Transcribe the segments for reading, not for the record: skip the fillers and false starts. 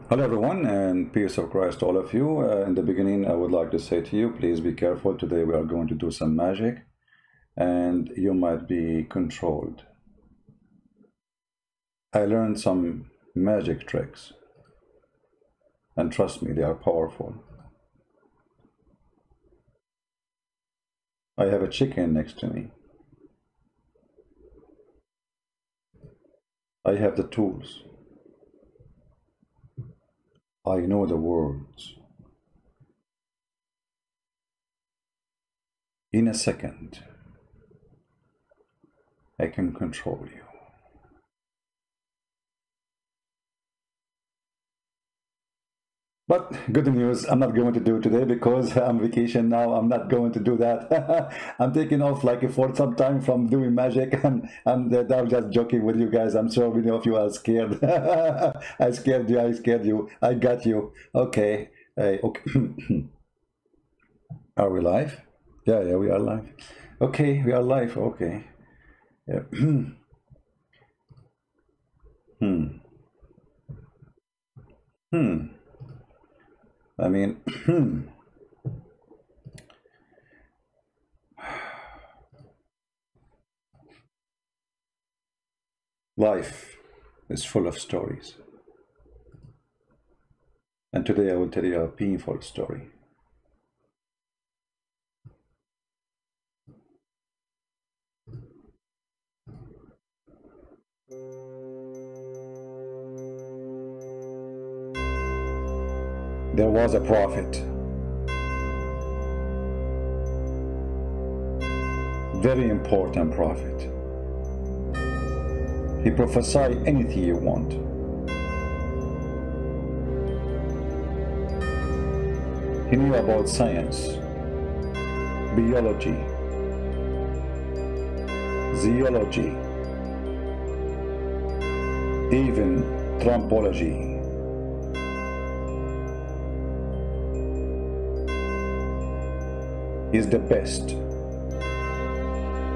Hello everyone, and peace of Christ to all of you. In the beginning, I would like to say to you, please be careful. Today we are going to do some magic and you might be controlled. I learned some magic tricks and trust me, they are powerful. I have a chicken next to me. I have the tools. I know the words. In a second, I can control you. But good news, I'm not going to do it today because I'm on vacation now. I'm not going to do that. I'm taking off like for some time from doing magic, and I'm just joking with you guys. I'm sure many of you are scared. I scared you. I scared you. I got you. Okay. Okay. Are we live? Yeah, we are live. Okay, we are live. Okay. Yeah. I mean, life is full of stories. And today I will tell you a painful story. There was a prophet, very important prophet. He prophesied anything you want. He knew about science, biology, zoology, even trombology. He's the best,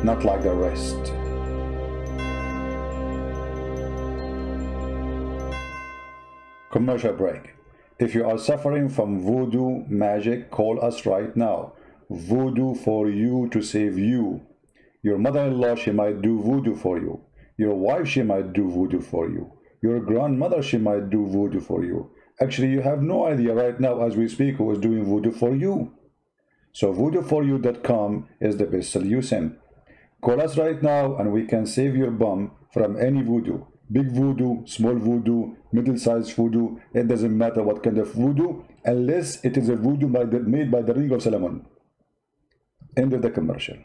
not like the rest. Commercial break. If you are suffering from voodoo magic, call us right now. Voodoo for you to save you. Your mother-in-law, she might do voodoo for you. Your wife, she might do voodoo for you. Your grandmother, she might do voodoo for you. Actually, you have no idea right now as we speak who is doing voodoo for you. So voodooforyou.com is the best solution. Call us right now and we can save your bum from any voodoo. Big voodoo, small voodoo, middle-sized voodoo. It doesn't matter what kind of voodoo, unless it is a voodoo made by the Ring of Solomon. End of the commercial.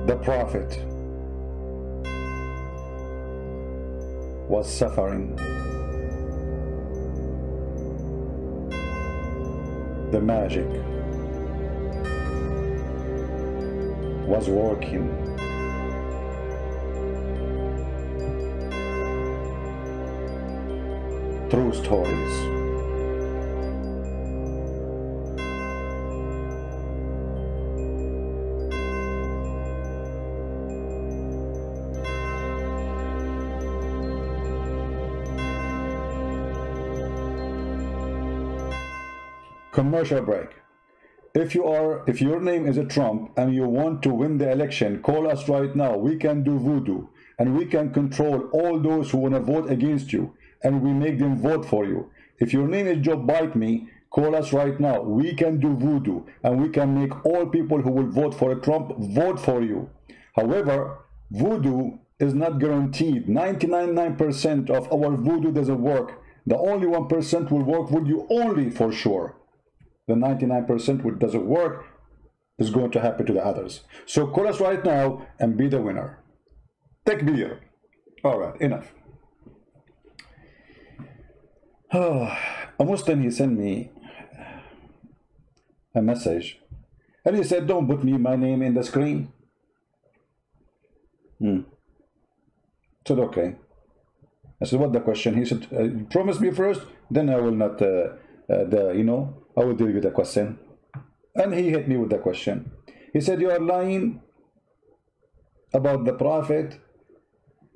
The prophet was suffering. The magic was working. True stories. Commercial break. If your name is a Trump and you want to win the election, call us right now. We can do voodoo and we can control all those who want to vote against you, and we make them vote for you. If your name is Joe Bite Me, call us right now. We can do voodoo and we can make all people who will vote for a Trump vote for you. However, voodoo is not guaranteed. 99% of our voodoo doesn't work. The only 1% will work with you only for sure. The 99% which doesn't work is going to happen to the others. So call us right now and be the winner. Take beer. All right, enough. A Muslim, he sent me a message and he said, don't put my name in the screen. Said, okay. I said, what the question? He said, promise me first, then I will not, I will deal with the question. And he hit me with the question. He said you are lying about the prophet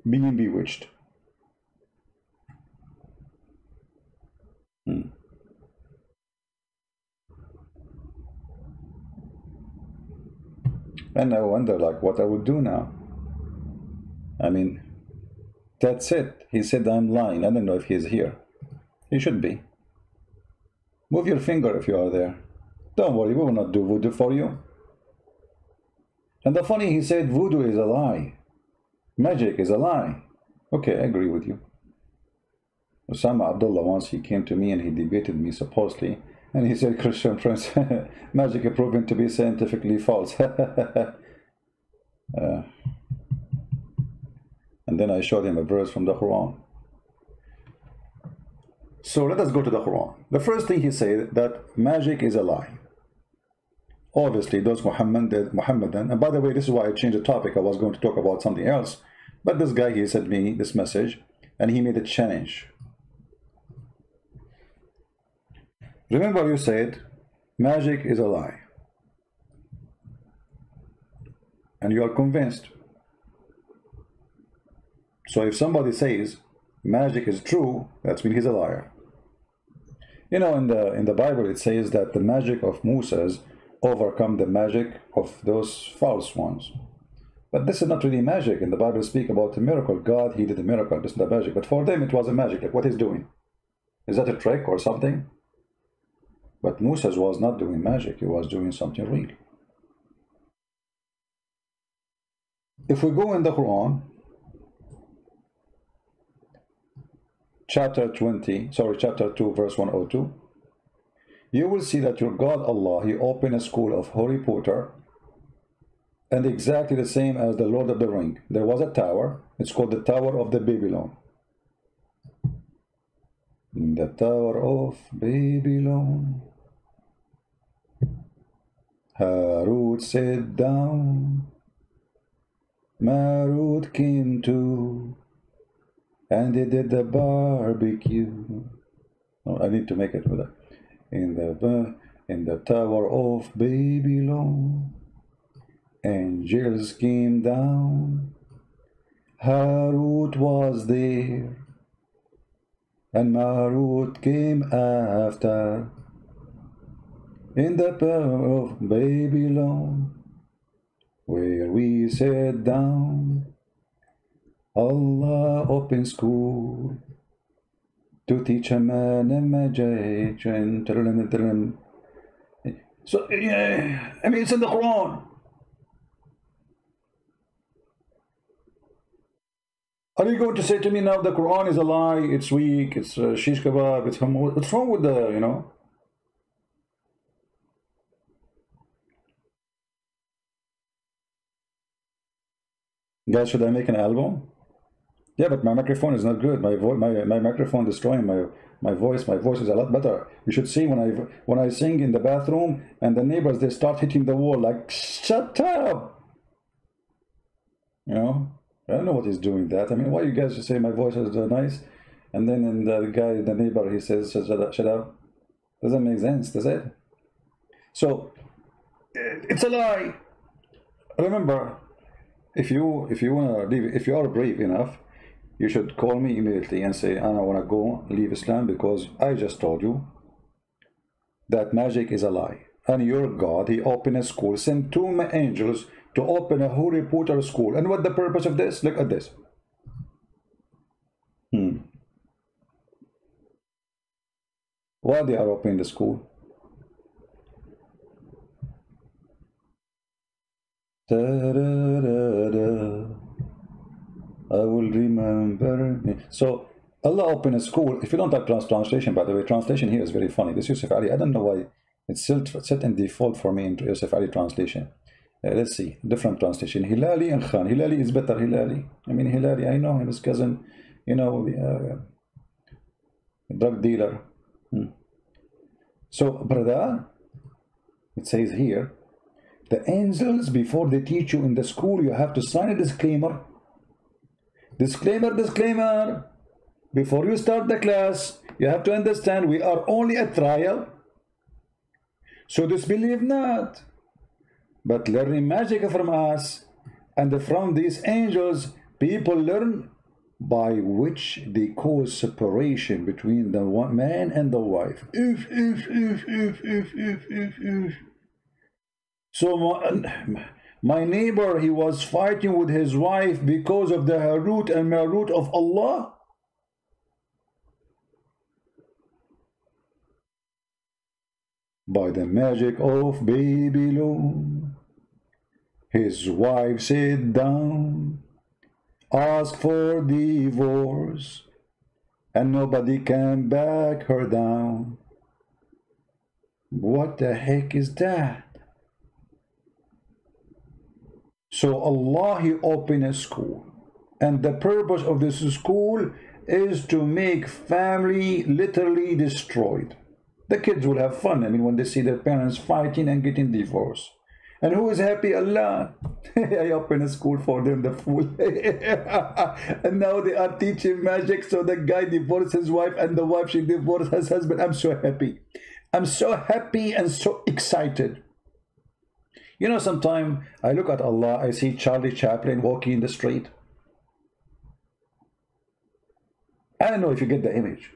being bewitched. And I wonder like what I would do now. I mean, that's it. He said I'm lying. I don't know if he's here. He should be. Move your finger if you are there. Don't worry, we will not do voodoo for you. And the funny, he said voodoo is a lie. Magic is a lie. Okay, I agree with you. Osama Abdullah, once he came to me and he debated me supposedly, and he said, Christian Prince, magic is proven to be scientifically false. And then I showed him a verse from the Quran. So let us go to the Quran. The first thing he said, that magic is a lie. Obviously, those Muhammadan, and by the way, this is why I changed the topic. I was going to talk about something else. But this guy, he sent me this message, and he made a challenge. Remember you said, magic is a lie. And you are convinced. So if somebody says, magic is true, that means he's a liar. You know, in the Bible, it says that the magic of Moses overcome the magic of those false ones. But this is not really magic. In the Bible, speak about a miracle. God, he did a miracle. This is the magic. But for them, it was a magic. Like what he's doing. Is that a trick or something? But Moses was not doing magic. He was doing something real. If we go in the Quran, chapter 2, verse 102, you will see that your God Allah, he opened a school of Harry Potter, and exactly the same as the Lord of the Ring. There was a tower, it's called the Tower of the Babylon. In the Tower of Babylon, Harut sat down, Marut came too, and they did the barbecue. Oh, I need to make it with that. In the Tower of Babylon, angels came down, Harut was there, and Marut came after. In the Tower of Babylon, where we sat down, Allah opened school to teach a man a magic. So, yeah, I mean, it's in the Quran. Are you going to say to me now the Quran is a lie, it's weak, it's shish kebab, it's hummus? What's wrong with the, you know? Guys, should I make an album? Yeah, but my microphone is not good. My microphone destroying my voice. My voice is a lot better. You should see when I sing in the bathroom and the neighbors, they start hitting the wall like, shut up. You know, I don't know what he's doing that. I mean, why you guys just say my voice is nice, and then the guy, the neighbor, he says shut up. Doesn't make sense, does it? So it's a lie. Remember, if you wanna leave, if you are brave enough, you should call me immediately and say, I want to go leave Islam because I just told you that magic is a lie. And your God, he opened a school, sent 2 angels to open a Harry Potter school. And what the purpose of this? Look at this. Why they are opening the school? I will remember. So Allah opened a school. If you don't have translation, by the way, translation here is very funny. This Yusuf Ali, I don't know why it's set in default for me into Yusuf Ali translation. Let's see, different translation. Hilali and Khan. Hilali is better. Hilali. I mean, Hilali, I know him, his cousin, you know, drug dealer. So, brother, it says here, the angels, before they teach you in the school, you have to sign a disclaimer. Disclaimer. Before you start the class, you have to understand we are only a trial. So disbelieve not. but learning magic from us and from these angels, people learn by which they cause separation between the man and the wife. If. So my neighbor, he was fighting with his wife because of the Harut and Marut of Allah. By the magic of Babylon, his wife sat down, asked for divorce, and nobody can back her down. What the heck is that? So Allah, he opened a school, and the purpose of this school is to make family literally destroyed. The kids will have fun, I mean, when they see their parents fighting and getting divorced. And who is happy? Allah. I opened a school for them, the fool. And now they are teaching magic, so the guy divorced his wife and the wife, she divorced his husband. I'm so happy. I'm so happy and so excited. You know, sometimes I look at Allah, I see Charlie Chaplin walking in the street. I don't know if you get the image.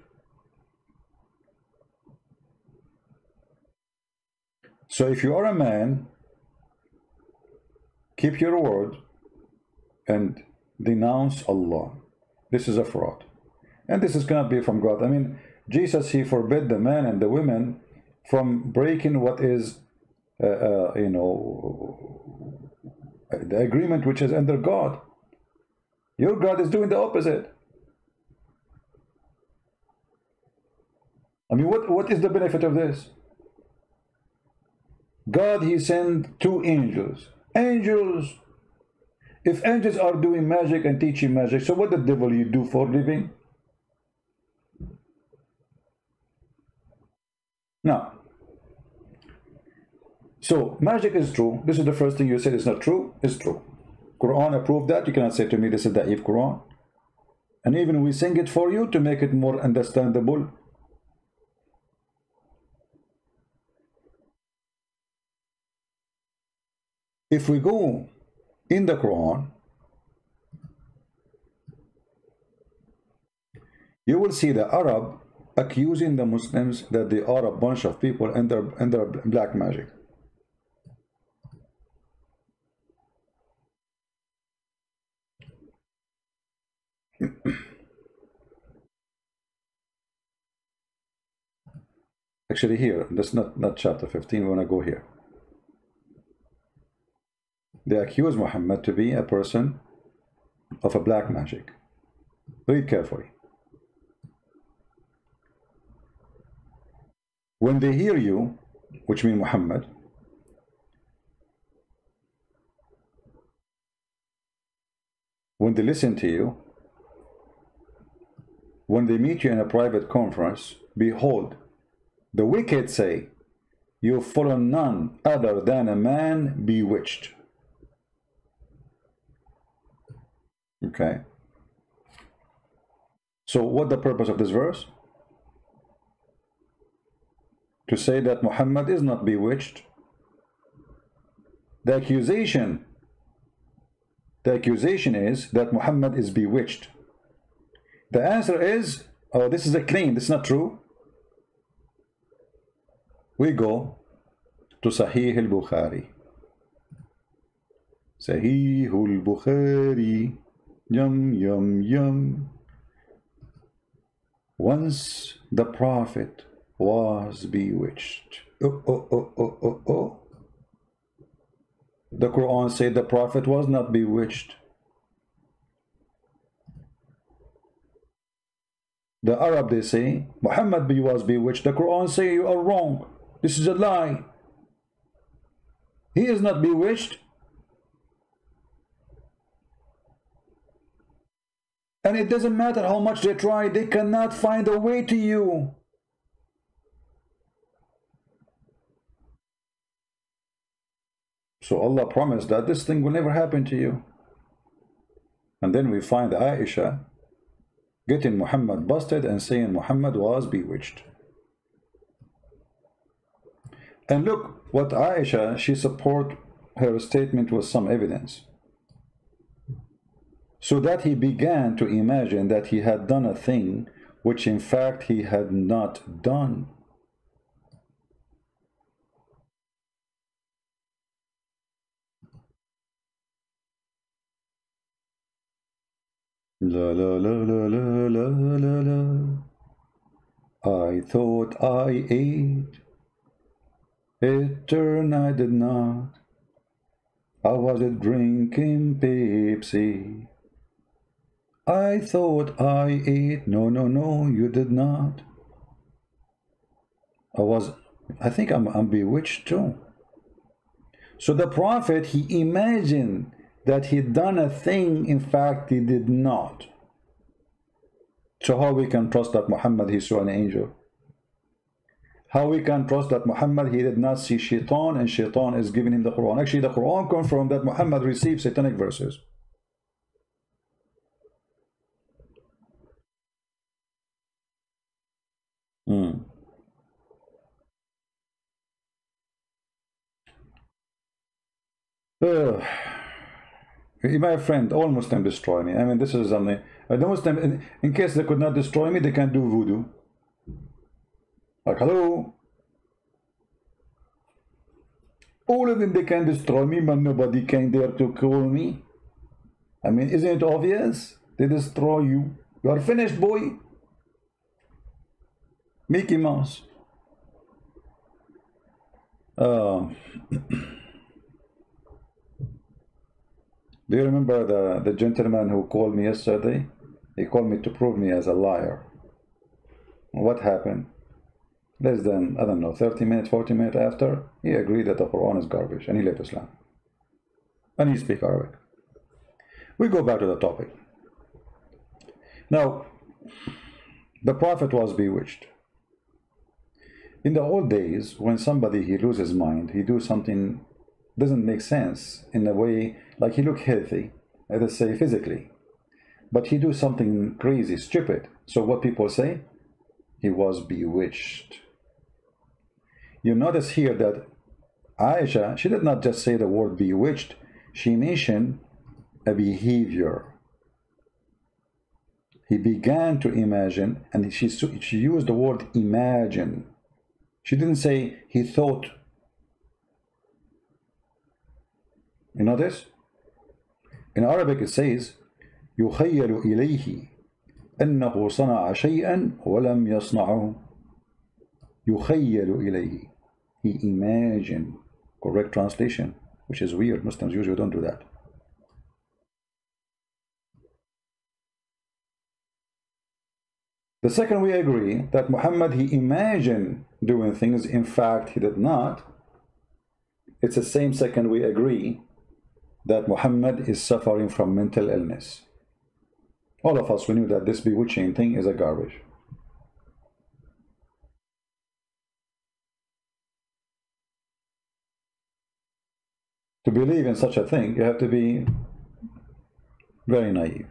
So if you are a man, keep your word and denounce Allah. This is a fraud. And this is cannot be from God. I mean, Jesus, he forbid the man and the women from breaking what is, you know, the agreement which is under God. Your God is doing the opposite. I mean, what is the benefit of this? God, he sent 2 angels. Angels. If angels are doing magic and teaching magic, so what the devil you do for living? Now, so magic is true. This is the first thing you said is not true. It's true. Quran approved that. You cannot say to me this is Da'if Quran. And even we sing it for you to make it more understandable. If we go in the Quran, you will see the Arab accusing the Muslims that they are a bunch of people and they're black magic. Actually here, that's not chapter 15, we want to go here. They accuse Muhammad to be a person of a black magic. Read carefully. When they hear you, which means Muhammad, when they listen to you, when they meet you in a private conference, behold, the wicked say, you follow none other than a man bewitched. Okay. So what the purpose of this verse? To say that Muhammad is not bewitched. The accusation is that Muhammad is bewitched. The answer is, oh, this is a claim, this is not true. We go to Sahih al-Bukhari. Sahih al-Bukhari. Yum, yum, yum. Once the Prophet was bewitched. The Quran said the Prophet was not bewitched. The Arab, they say Muhammad was bewitched. The Quran say you are wrong. This is a lie. He is not bewitched. And it doesn't matter how much they try, they cannot find a way to you. So Allah promised that this thing will never happen to you. And then we find Aisha getting Muhammad busted and saying Muhammad was bewitched. And look what Aisha, she support her statement with some evidence, so that he began to imagine that he had done a thing which in fact he had not done. La la la la la la la la. I thought I ate. It turned I did not. I was drinking Pepsi. I thought I ate. No, no, no, you did not. I think I'm bewitched too. So the prophet, he imagined that he'd done a thing, in fact he did not. So how we can trust that Muhammad, he saw an angel? How we can trust that Muhammad, he did not see shaitan, and shaitan is giving him the Quran? Actually, the Quran confirmed that Muhammad received satanic verses. My friend, all Muslims destroy me. I mean, this is something. The Muslim, in case they could not destroy me, they can do voodoo. Like, hello? All of them, they can destroy me, but nobody can dare to call me. I mean, isn't it obvious? They destroy you. You are finished, boy. Mickey Mouse. Do you remember the gentleman who called me yesterday? He called me to prove me as a liar. What happened? Less than, I don't know, 30 minutes, 40 minutes after, he agreed that the Quran is garbage and he left Islam. And he speaks Arabic. We go back to the topic. Now, the Prophet was bewitched. In the old days, when somebody, he loses his mind, he do something doesn't make sense in a way, like he look healthy, let us say physically, but he do something crazy, stupid. So what people say? He was bewitched. You notice here that Aisha, she did not just say the word bewitched, she mentioned a behavior. He began to imagine, and she used the word imagine. She didn't say he thought. You notice? In Arabic it says يخيل إليه أنه صنع شيئا ولم يصنعه. يخيل إليه. He imagined. Correct translation, which is weird. Muslims usually don't do that. The second, we agree that Muhammad, he imagined doing things, in fact he did not. It's the same second we agree that Muhammad is suffering from mental illness. All of us, we knew that this bewitching thing is a garbage. To believe in such a thing, you have to be very naive.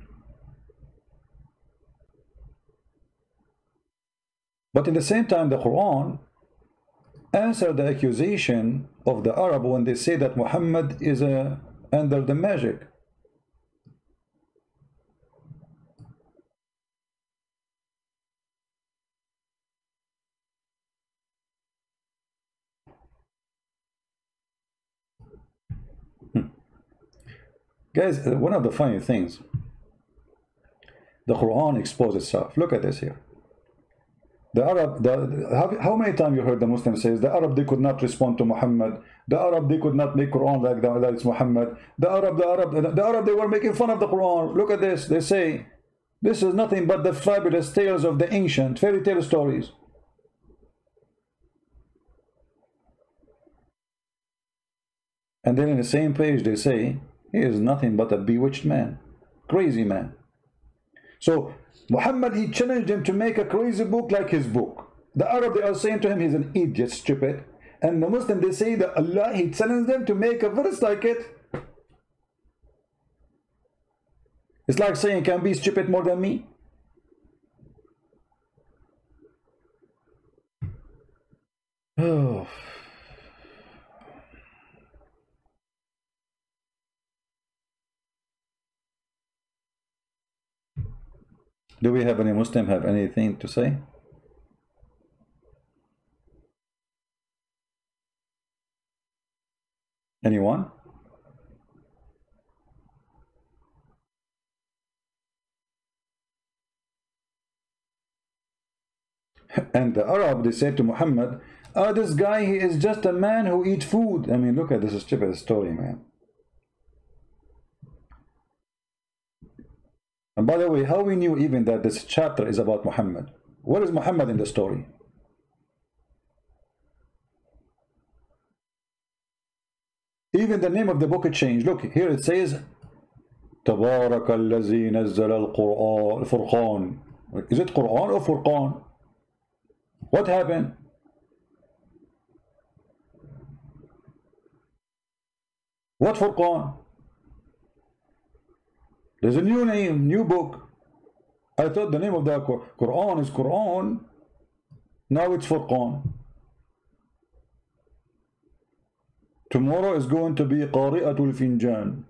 But at the same time, the Quran answered the accusation of the Arab when they say that Muhammad is under the magic. Guys, one of the funny things, the Quran exposed itself. Look at this here. The Arab, how many times you heard the Muslim says the Arab, they could not respond to Muhammad. The Arab, they could not make Quran like it's Muhammad. The Arab, they were making fun of the Quran. Look at this. They say this is nothing but the fabulous tales of the ancient fairy tale stories. And then in the same page they say he is nothing but a bewitched man, crazy man. So Muhammad, he challenged him to make a crazy book like his book. The Arab, they are saying to him he's an idiot, stupid. And the Muslim, they say that Allah, he challenged them to make a verse like it. It's like saying, can be stupid more than me? Oh. Do we have any Muslim have anything to say? Anyone? And the Arab, they said to Muhammad, this guy, he is just a man who eats food. I mean, look at this stupid story, man. And by the way, how we knew even that this chapter is about Muhammad? Where is Muhammad in the story? Even the name of the book changed. Look, here it says, تبارك الذي نزل الفرقان. Is it Quran or Furqan? What happened? What Furqan? There's a new name, new book. I thought the name of the Quran is Quran. Now it's Furqan. Tomorrow is going to be Qari'atul Finjan.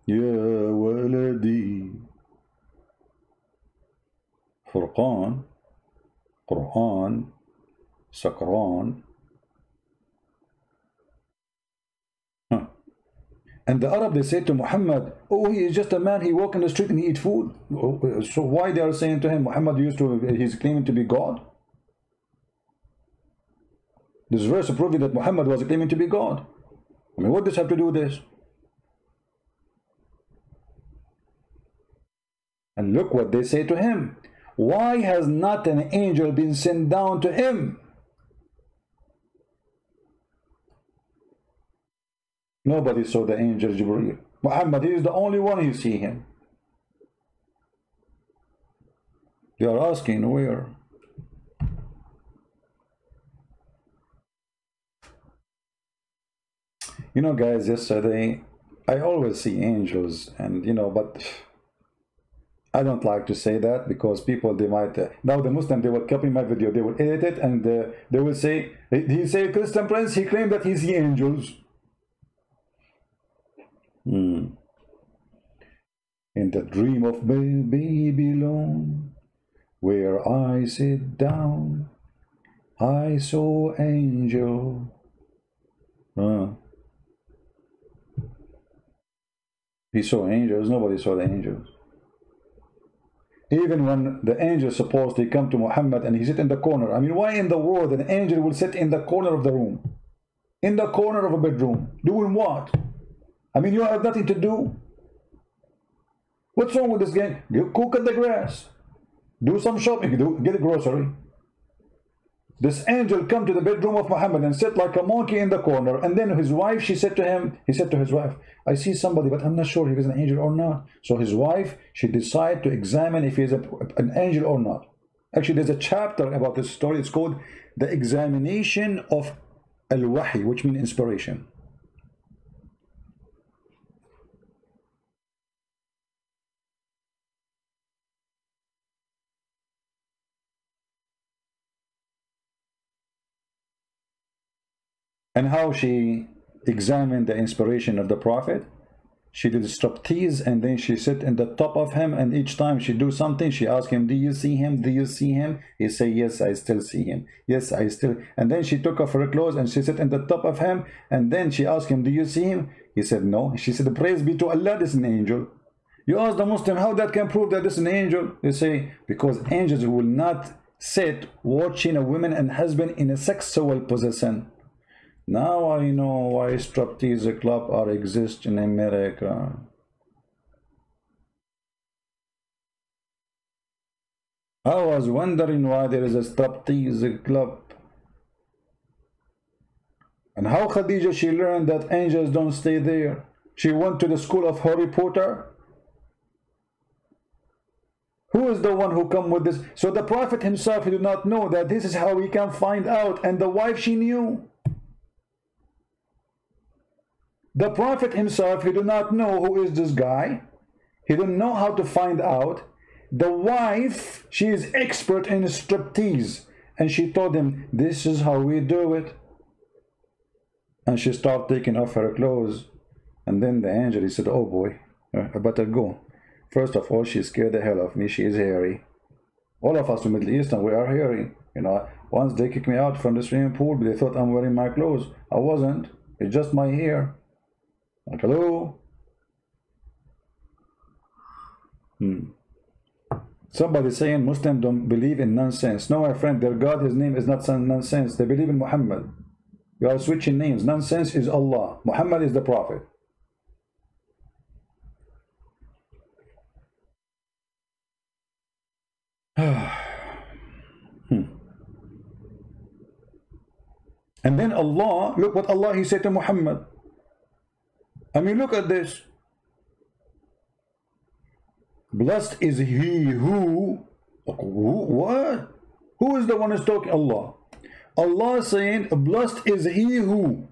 Ya waladi. Furqan, Quran, Sakran. And the Arab, they say to Muhammad, oh, he is just a man, he walk in the street and he eat food. So why they are saying to him, Muhammad he's claiming to be God? This verse proving that Muhammad was claiming to be God. I mean, what does have to do with this? And look what they say to him. Why has not an angel been sent down to him? Nobody saw the angel Jibreel. Muhammad, he is the only one who see him. They are asking where? You know, guys, yesterday I always see angels, and you know, but I don't like to say that because people, they might now the Muslim, they will copy my video, they will edit it, and they will say, he say Christian Prince, he claimed that he see angels. In the dream of Babylon, where I sit down, I saw angel. He saw angels. Nobody saw the angels. Even when the angels supposedly come to Muhammad and he sit in the corner. I mean, why in the world an angel will sit in the corner of the room, in the corner of a bedroom, doing what? I mean, you have nothing to do. What's wrong with this game? Go cut the grass, do some shopping, get a grocery. This angel come to the bedroom of Muhammad and sit like a monkey in the corner. And then his wife, she said to him, he said to his wife, I see somebody, but I'm not sure if he's an angel or not. So his wife, she decided to examine if he's an angel or not. Actually, there's a chapter about this story. It's called The Examination of Al-Wahi, which means inspiration. And how she examined the inspiration of the Prophet. She did striptease, and then she sit in the top of him, and each time she do something, she asked him, do you see him? Do you see him? He say, yes, I still see him. Yes, I still. And then she took off her clothes and she sit in the top of him, and then she asked him, do you see him? He said, no. She said, praise be to Allah, this is an angel. You ask the Muslim how that can prove that this is an angel. They say, because angels will not sit watching a woman and husband in a sexual position. Now I know why striptease club are exist in America. I was wondering why there is a striptease club. And how Khadija, she learned that angels don't stay there. She went to the school of Harry Potter. Who is the one who come with this? So the Prophet himself, he did not know that this is how he can find out. And the wife, she knew. The Prophet himself, he did not know who is this guy. He didn't know how to find out. The wife, she is expert in striptease. And she told him, this is how we do it. And she started taking off her clothes. And then the angel, he said, oh boy, I better go. First of all, she scared the hell of me. She is hairy. All of us in Middle Eastern, we are hairy. You know, once they kicked me out from the swimming pool, they thought I'm wearing my clothes. I wasn't. It's just my hair. Like, hello? Somebody saying Muslims don't believe in nonsense. No, my friend, their God, his name is not nonsense. They believe in Muhammad. You are switching names. Nonsense is Allah. Muhammad is the Prophet. And then Allah, look what Allah he said to Muhammad. I mean, look at this. Blessed is he who, what? Who is the one who's talking? Allah. Allah is saying, blessed is he who.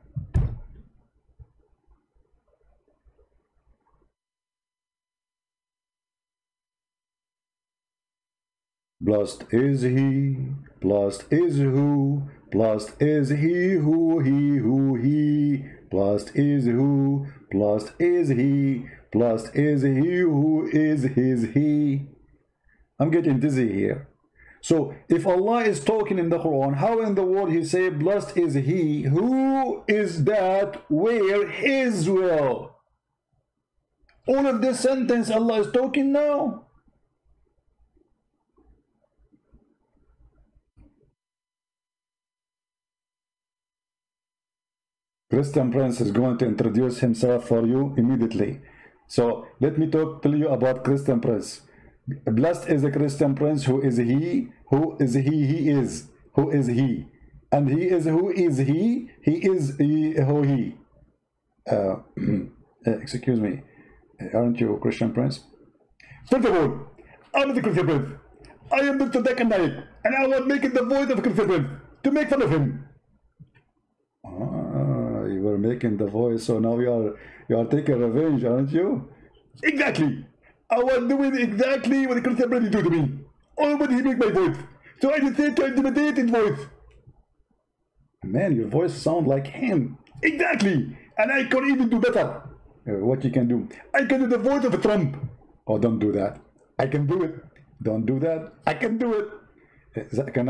Blessed is he, blessed is who, blessed is he who, he, blessed is who, blessed is he, blessed is he who is his he. I'm getting dizzy here. So if Allah is talking in the Quran, how in the world he say blessed is he? Who is that where his will? All of this sentence Allah is talking now. Christian Prince is going to introduce himself for you immediately. So let me tell you about Christian Prince. Blessed is the Christian Prince who is he, who is he is, who is he. And he is who is he is he, who he. Excuse me, aren't you Christian Prince? First of all, I'm the Christian Prince. I am Dr. Dekan Naik, and I was making the voice of Christian Prince to make fun of him. You were making the voice, so now you are taking revenge, aren't you? Exactly. I was doing exactly what the Christian Prince did to me. Already he make my voice, so I decided to intimidate his voice. Man, your voice sounds like him. Exactly. And I can even do better. What you can do? I can do the voice of Trump. Oh, don't do that. I can do it. Don't do that. I can do it. Can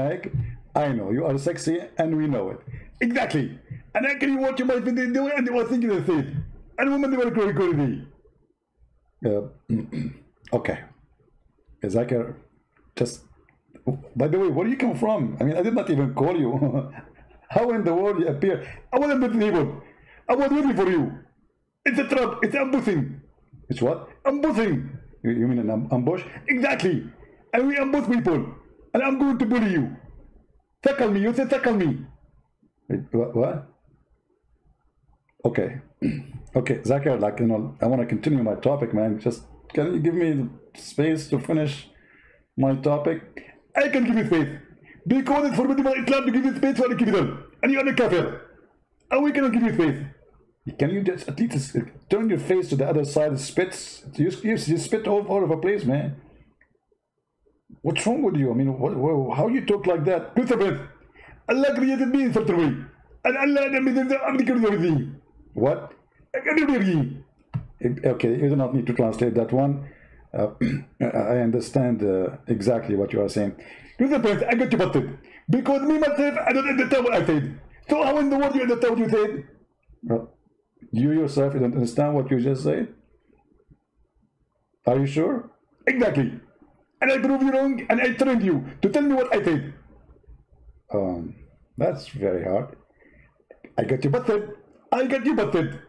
I know you are sexy, and we know it. Exactly. And I can watch my video doing, and they were thinking the same. And women, they were crazy. Okay. Zakir, just. By the way, where do you come from? I mean, I did not even call you. How in the world you appear? I wasn't with people. I was waiting for you. It's a trap. It's ambushing. It's what? Ambushing. You mean an ambush? Exactly. And we ambush people. And I'm going to bully you. Tackle me. You said tackle me. Wait, what? Okay. Okay, Zakir, like, you know, I want to continue my topic, man. Just, can you give me space to finish my topic? I can give you space. Because it's forbidden by Islam to give you space for a criminal. And you are a kafir. And we cannot give you space. Can you just at least turn your face to the other side? Spits. You spit all over the place, man. What's wrong with you? I mean, how you talk like that? Allah created me in such a way. And Allah what? Okay, you do not need to translate that one. I understand exactly what you are saying. I got you busted. Because me myself, I don't understand what I said. So how in the world you understand what you said? Well, you yourself, you don't understand what you just said? Are you sure? Exactly. And I proved you wrong, and I trained you to tell me what I said. That's very hard. I got you busted. I got you busted.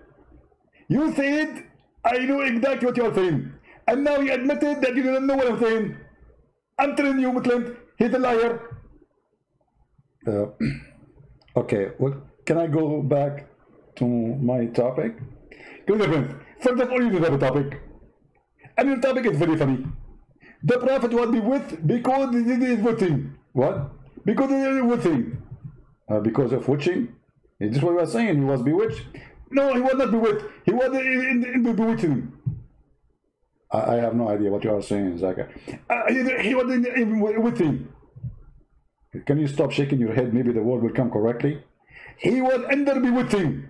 You said, I know exactly what you are saying. And now you admitted that you don't know what I'm saying. I'm telling you, Muslim, he's a liar. Okay, well, can I go back to my topic? Good friends, first of all, you have a topic. And your topic is very funny. The Prophet was bewitched because he did witching. What? Because he did witching. Because of witching? Is this what you are saying? He was bewitched? No, he was not bewitched. He was in the bewitching. I have no idea what you are saying, Zakir. He was in witching. Can you stop shaking your head? Maybe the word will come correctly. He was under bewitching.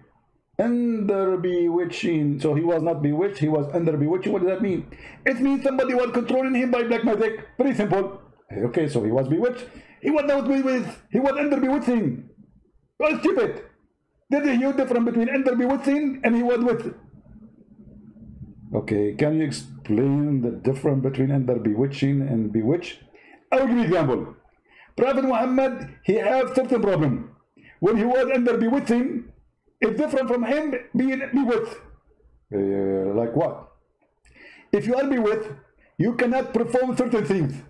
Under bewitching. So he was not bewitched, he was under bewitching. What does that mean? It means somebody was controlling him by black magic. Very simple. Okay, so he was bewitched. He was not bewitched. He was under bewitching. Well, stupid. There's a huge difference between under bewitching and he was with. Okay, can you explain the difference between under bewitching and bewitched? I will give you an example. Prophet Muhammad, he had certain problem. When he was under bewitching, it's different from him being bewitched. Like what? If you are bewitched, you cannot perform certain things.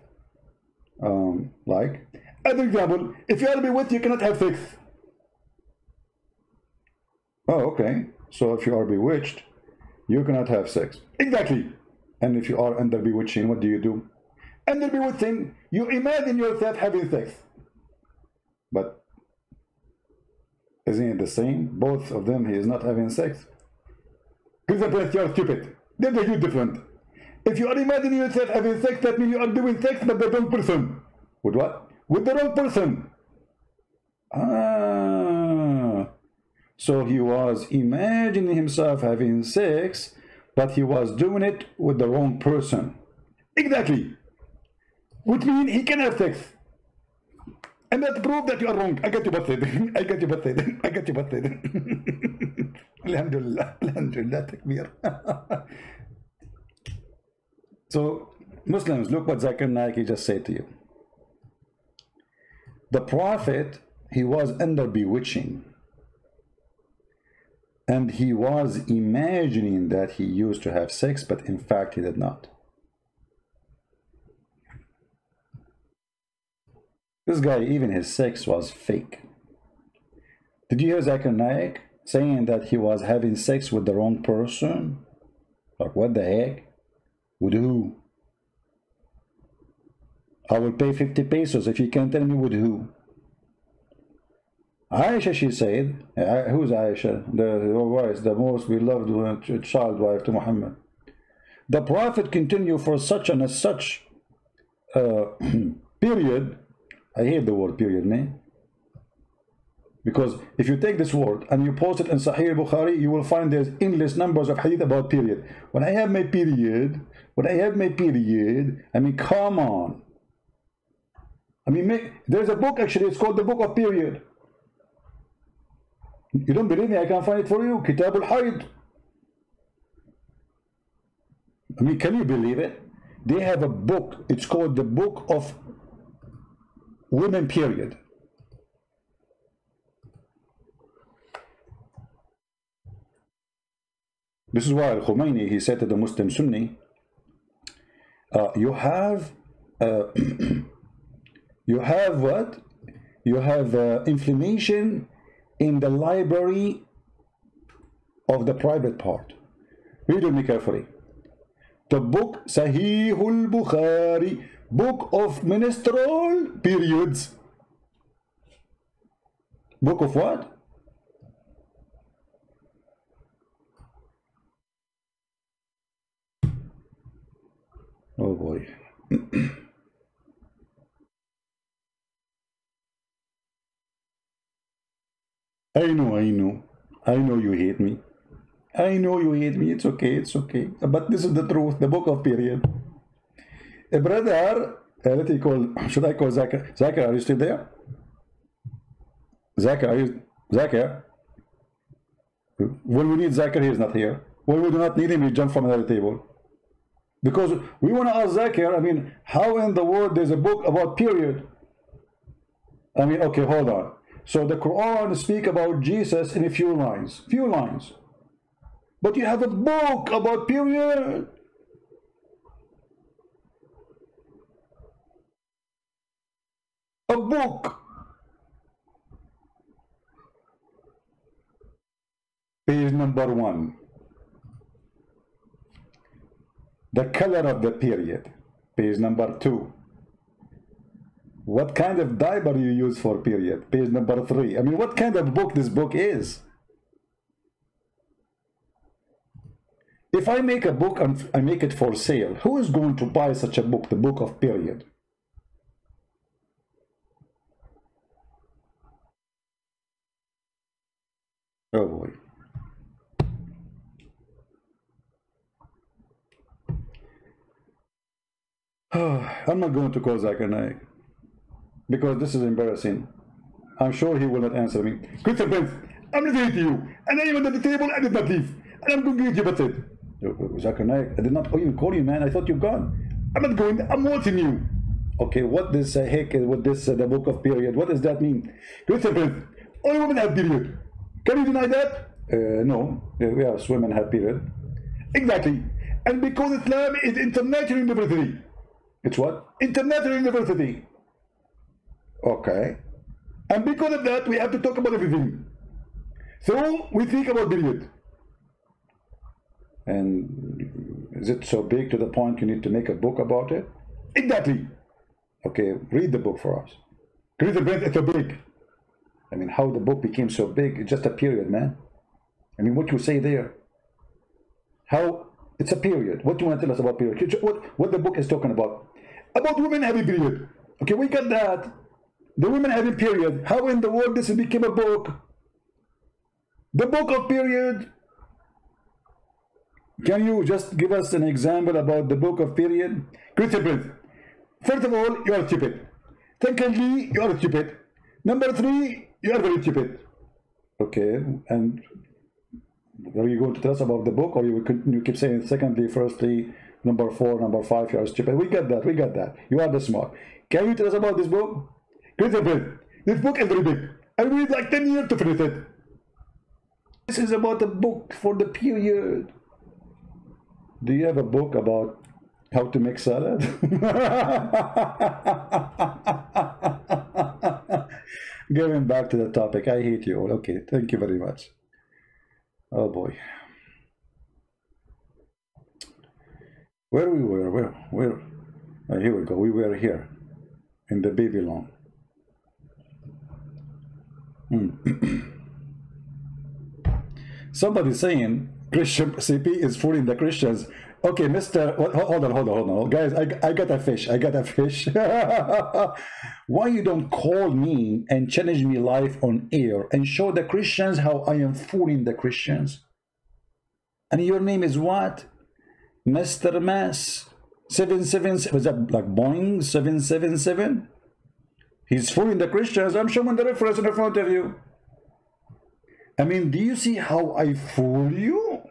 Like, as an example, if you are bewitched, you cannot have sex. Oh, okay. So if you are bewitched, you cannot have sex. Exactly. And if you are under bewitching, what do you do? Under bewitching, you imagine yourself having sex. But isn't it the same? Both of them, he is not having sex. Give the breath, you are stupid. There's a huge difference. If you are imagining yourself having sex, that means you are doing sex but the wrong person. With what? With the wrong person. Ah. So he was imagining himself having sex, but he was doing it with the wrong person. Exactly. Which means he can have sex. And that proves that you are wrong. I got you busted. I got you busted. I got you busted. Alhamdulillah. Alhamdulillah. Takbir. So, Muslims, look what Zakir Naik just said to you. The Prophet, he was under bewitching. And he was imagining that he used to have sex, but in fact he did not. This guy, even his sex was fake. Did you hear Zakir Naik saying that he was having sex with the wrong person? Like, what the heck? With who? I will pay 50 pesos if you can tell me with who. Aisha, she said, who's Aisha? The most beloved child wife to Muhammad. The Prophet continued for such and such period. I hate the word period, man. Because if you take this word and you post it in Sahih Bukhari, you will find there's endless numbers of hadith about period. When I have my period, I mean, come on. I mean, there's a book actually, it's called the Book of Period. You don't believe me? I can find it for you. Kitab al-Hayd. I mean, can you believe it? They have a book. It's called the Book of Women Period. This is why Al-Khomeini, he said to the Muslim Sunni, you have what? You have inflammation in the library of the private part. Read me carefully. The book Sahihul Bukhari, Book of Menstrual Periods. Book of what? Oh boy. I know you hate me. I know you hate me. It's okay. But this is the truth. The Book of Period. A brother, should I call Zakir? Zakir, are you still there? Zakir? When we need Zakir, he is not here. When we do not need him, he jump from another table. Because we want to ask Zakir, I mean, how in the world there's a book about period? I mean, okay, hold on. So the Quran speaks about Jesus in a few lines. But you have a book about period. A book. Page number 1. The color of the period. Page number 2. What kind of diaper you use for period? Page number 3. I mean, what kind of book this book is? If I make a book and I make it for sale, who is going to buy such a book, the Book of Period? Oh boy. I'm not going to call Zakir Naik because this is embarrassing. I'm sure he will not answer me. Christian Prince, I'm listening to you, and I am at the table. I did not leave, and I'm going to get you butted. Zakir Naik, I did not even call you, man. I thought you're gone. I'm not going. I'm watching you. Okay, what this heck is with this the book of period? What does that mean? Christian Prince, only women have period. Can you deny that? No. Yes, women have period. Exactly. And because Islam is international university. It's what? International university. Okay. And because of that, we have to talk about everything. So we think about period. And is it so big to the point you need to make a book about it? Exactly. Okay, read the book for us. Read the book, it's so big. I mean, how the book became so big, it's just a period, man. I mean, what you say there. How, it's a period. What do you want to tell us about period? What the book is talking about? About women having period. Okay, we got that. The women having period. How in the world this became a book? The book of period. Can you just give us an example about the book of period? Christian Prince, first of all, you are stupid. Secondly, you are stupid. Number 3, you are very stupid. Okay, and are you going to tell us about the book, or you keep saying secondly, firstly, number 4, number 5, you are stupid? We get that, we got that. You are the smart. Can you tell us about this book? Christian Prince, this book is very big. I read like 10 years to finish it. This is about a book for the period. Do you have a book about how to make salad? Going back to the topic, I hate you all. Okay, thank you very much. Oh boy. Where we were, where? Here we go, we were here, in the Babylon. Somebody saying Christian CP is fooling the Christians. Okay, Mr. Hold on. Guys, I got a fish. Why you don't call me and challenge me live on air and show the Christians how I am fooling the Christians? And your name is what? Mr. Mass 777, was that like Boeing 777? He's fooling the Christians. I'm showing the reference in front of you. I mean, do you see how I fool you?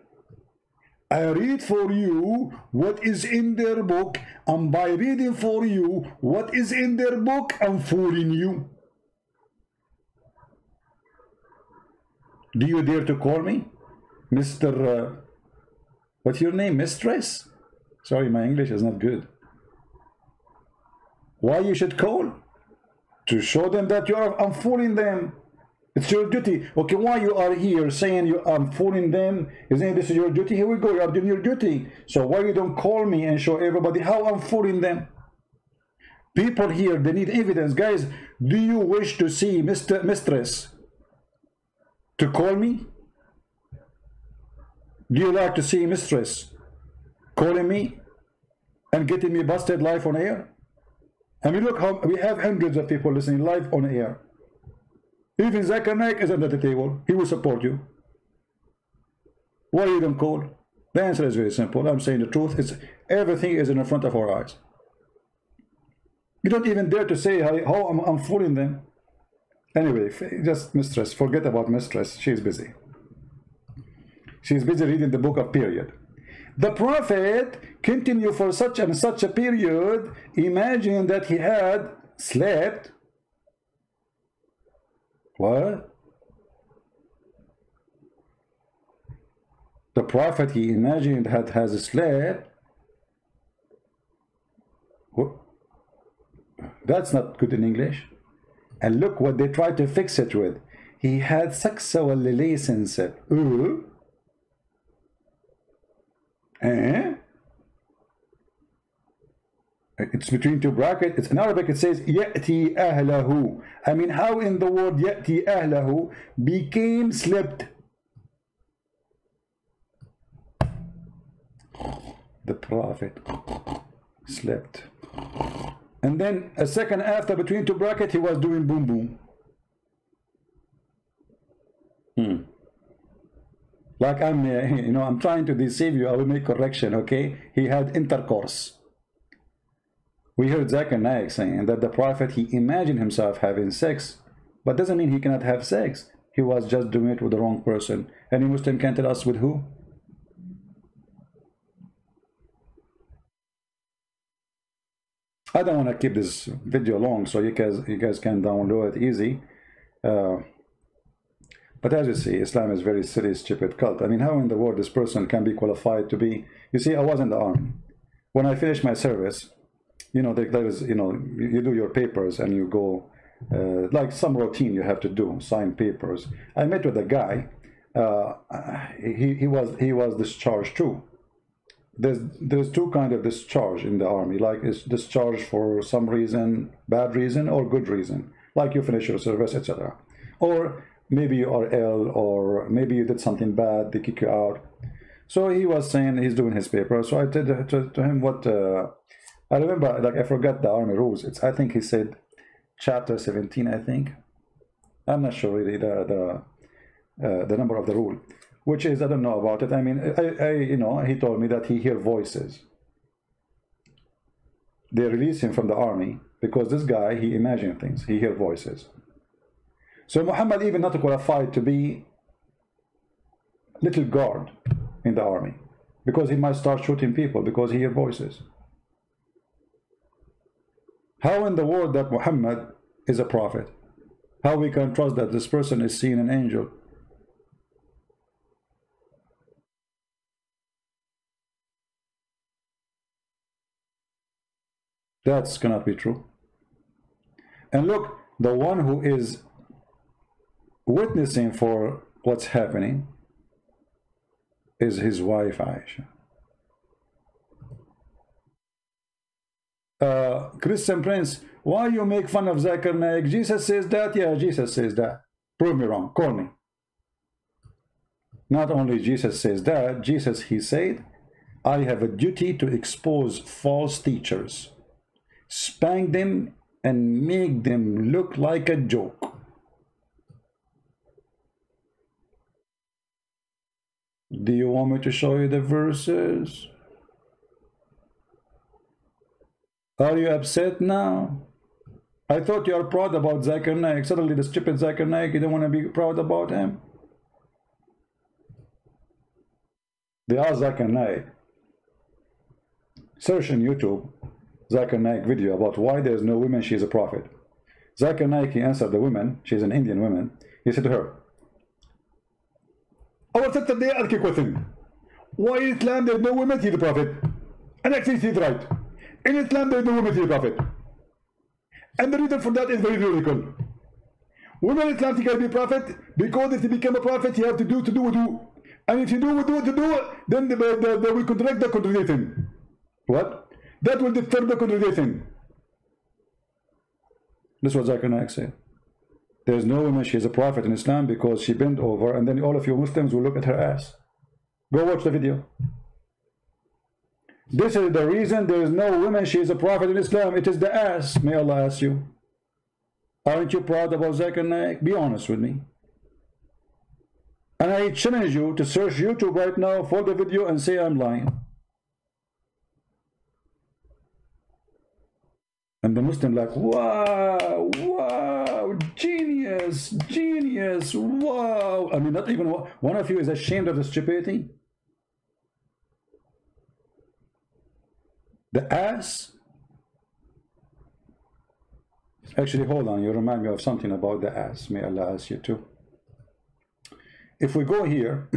I read for you what is in their book, and by reading for you what is in their book, I'm fooling you. Do you dare to call me Mr. What's your name? Mistress? Sorry, my English is not good. Why you should call? To show them that I'm fooling them. It's your duty. Okay, why you are here saying I'm fooling them? Isn't this your duty? Here we go, you are doing your duty. So why you don't call me and show everybody how I'm fooling them? People here, they need evidence. Guys, do you wish to see Mistress to call me? Do you like to see Mistress calling me and getting me busted live on air? I mean, look how we have hundreds of people listening live on air. Even Zakir Naik is under the table. He will support you. Why you don't call? The answer is very simple. I'm saying the truth. Everything is in front of our eyes. You don't even dare to say how I'm fooling them. Anyway, just Mistress. Forget about Mistress. She's busy. She's busy reading the book of period. The prophet continued for such and such a period. Imagine that he had slept. What? The prophet he imagined has slept. What? That's not good in English. And look what they try to fix it with. He had sexual relationship. It's between two brackets. It's in Arabic. It says يأتي أهله. I mean, how in the word يأتي أهله became slept? The prophet slept, and then a second after, between two brackets, he was doing boom boom. Like I'm trying to deceive you. I will make correction. Okay, he had intercourse. We heard Zakir Naik saying that the Prophet, he imagined himself having sex, but doesn't mean he cannot have sex. He was just doing it with the wrong person. Any Muslim can tell us with who? I don't want to keep this video long, so you guys can download it easy. But as you see, Islam is very silly, stupid cult. I mean, how in the world this person can be qualified to be? You see, I was in the army. When I finished my service, you know, there is, you know, you do your papers and you go, like some routine you have to do, sign papers. I met with a guy. He was discharged too. There's two kind of discharge in the army. Like it's discharge for some reason, bad reason, or good reason. Like you finish your service, etc. Or maybe you are ill, or maybe you did something bad, they kick you out. So he was saying he's doing his paper. So I did to him what I remember. Like I forgot the army rules. I think he said chapter 17. I think I'm not sure really the number of the rule, which is I don't know about it. I mean, you know, he told me that he hear voices. They release him from the army because this guy, he imagine things. He hear voices. So Muhammad even not qualified to be little guard in the army because he might start shooting people because he hear voices. How in the world that Muhammad is a prophet? How we can trust that this person is seeing an angel? That's cannot be true. And look, the one who is witnessing for what's happening is his wife Aisha. Christian Prince, why you make fun of Zakir Naik? Jesus says that. Yeah, Jesus says that. Prove me wrong. Call me. Not only Jesus says that, Jesus, he said, I have a duty to expose false teachers, spank them and make them look like a joke. Do you want me to show you the verses? Are you upset now? I thought you are proud about Zakir Naik. Suddenly the stupid Zakir Naik, you don't want to be proud about him? They are Zakir Naik. Search on YouTube Zakir Naik video about why there is no woman, she is a prophet. Zakir Naik, he answered the woman, she is an Indian woman. He said to her, our sister, they are question. Why in Islam there is no woman, he is a prophet? And actually she is right. In Islam there is no woman, he is a prophet. And the reason for that is very logical. Women in Islam can be a prophet because if they become a prophet, you have to do wudu. And if you do wudu, then they will contradict the contradiction. What? That will disturb the contradiction. This is what Zakir Naik said. There is no woman, she is a prophet in Islam because she bent over and then all of you Muslims will look at her ass. Go watch the video. This is the reason there is no woman, she is a prophet in Islam. It is the ass. May Allah ask you. Aren't you proud about Zakir Naik? Be honest with me. And I challenge you to search YouTube right now for the video and say I'm lying. And the Muslim like, wow, wow, genius, genius, wow. I mean, not even one of you is ashamed of the stupidity. The ass. Actually, hold on, you remind me of something about the ass. May Allah ask you too. If we go here,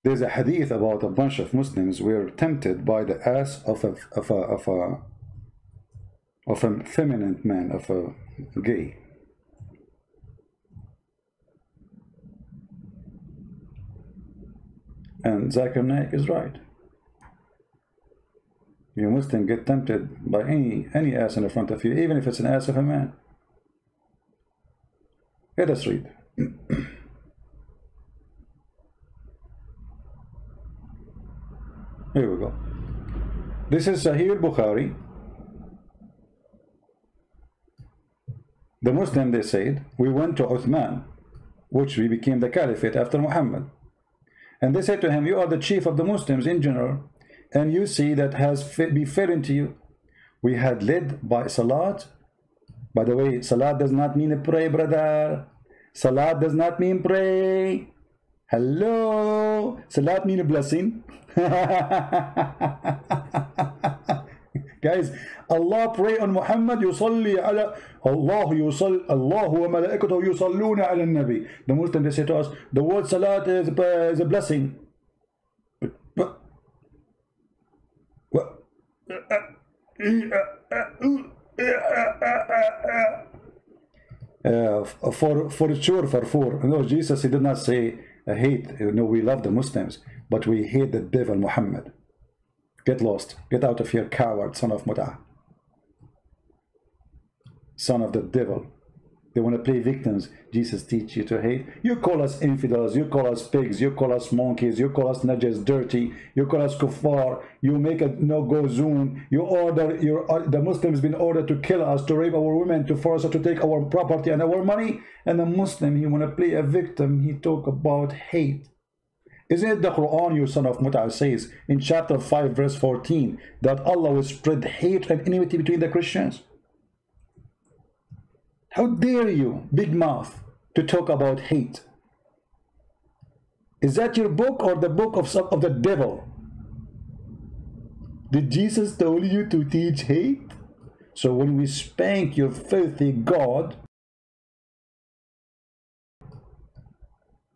there's a hadith about a bunch of Muslims were tempted by the ass of a feminine man, of a gay. And Zakir Naik is right. You Muslim get tempted by any ass in the front of you, even if it's an ass of a man. Let us read. Here we go. This is Sahih al-Bukhari. The Muslim, they said, we went to Uthman which we became the caliphate after Muhammad. And they said to him, you are the chief of the Muslims in general, and you see that has be fitting to you. We had led by Salat. By the way, Salat does not mean pray, brother. Salat does not mean pray. Hello. Salat means blessing. Guys, Allah pray on Muhammad, yusalli ala Allah wa malaikatahu yusalluna ala nabi. The Muslims, they say to us, the word salat is a blessing. For sure, for four. No, Jesus, he did not say hate. No, we love the Muslims, but we hate the devil Muhammad. Get lost. Get out of here, coward, son of Mut'ah. Son of the devil. They want to play victims. Jesus teach you to hate. You call us infidels. You call us pigs. You call us monkeys. You call us najas, dirty. You call us kuffar. You make a no-go zone. You order the Muslims been ordered to kill us, to rape our women, to force us to take our property and our money. And the Muslim, he want to play a victim. He talk about hate. Isn't it the Quran, you son of Mut'ah, says in chapter 5 verse 14 that Allah will spread hate and enmity between the Christians? How dare you, big mouth, to talk about hate? Is that your book or the book of the devil? Did Jesus tell you to teach hate? So when we spank your filthy God,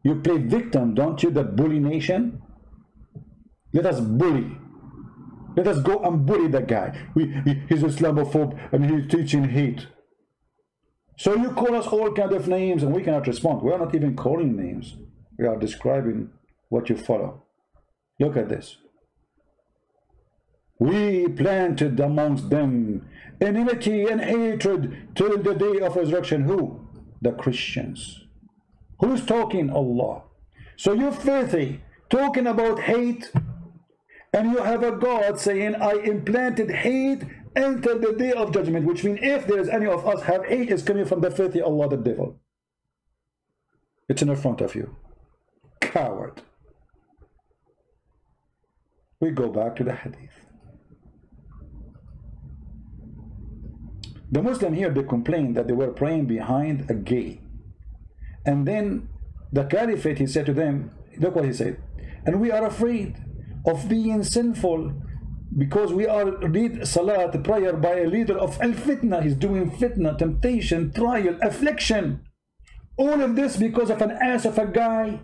you play victim, don't you, the bully nation? Let us bully. Let us go and bully the guy. He's Islamophobe and he's teaching hate. So you call us all kind of names and we cannot respond. We are not even calling names. We are describing what you follow. Look at this. We planted amongst them enmity and hatred till the day of resurrection. Who? The Christians. Who's talking? Allah. So you're filthy, talking about hate, and you have a God saying, I implanted hate until the day of judgment, which means if there's any of us have hate, is coming from the filthy Allah, the devil. It's in the front of you. Coward. We go back to the hadith. The Muslim here, they complained that they were praying behind a gay. And then the caliphate, he said to them, look what he said, and we are afraid of being sinful because we are read salat, prayer by a leader of al-fitna. He's doing fitna, temptation, trial, affliction. All of this because of an ass of a guy.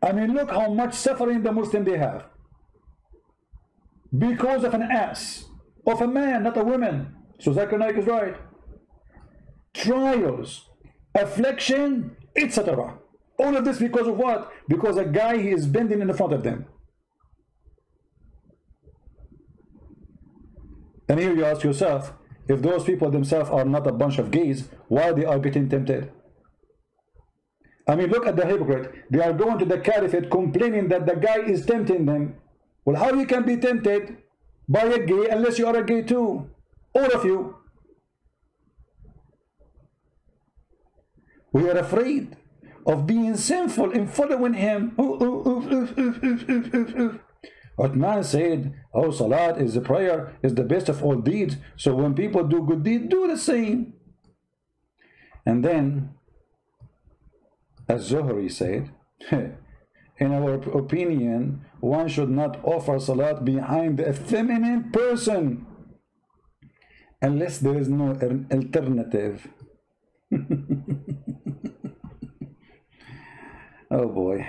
I mean, look how much suffering the Muslim they have. Because of an ass, of a man, not a woman. So Zakir Naik is right. Trials, affliction, etc. All of this because of what? Because a guy, he is bending in the front of them. And here you ask yourself, if those people themselves are not a bunch of gays, why they are getting tempted? I mean, look at the hypocrite. They are going to the caliphate complaining that the guy is tempting them. Well, how you can be tempted by a gay unless you are a gay too? All of you. We are afraid of being sinful in following him. Uthman said, oh, salat is the prayer, is the best of all deeds. So when people do good deeds, do the same. And then, as Zuhri said, in our opinion, one should not offer salat behind a feminine person unless there is no alternative. Oh boy.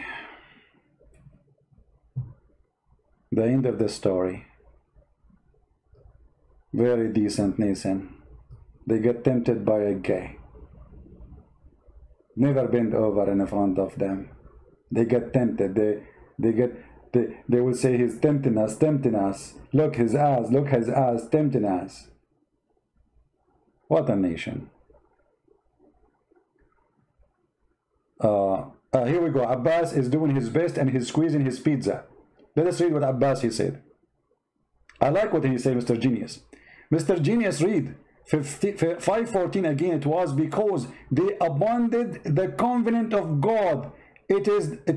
The end of the story. Very decent nation. They get tempted by a gay. Never bend over in front of them. They get tempted. They will say he's tempting us, tempting us. Look his ass, tempting us. What a nation. Here we go. Abbas is doing his best and he's squeezing his pizza. Let us read what Abbas he said. I like what he said, Mr. Genius. Mr. Genius, read. 5:14 again, it was because they abandoned the covenant of God. It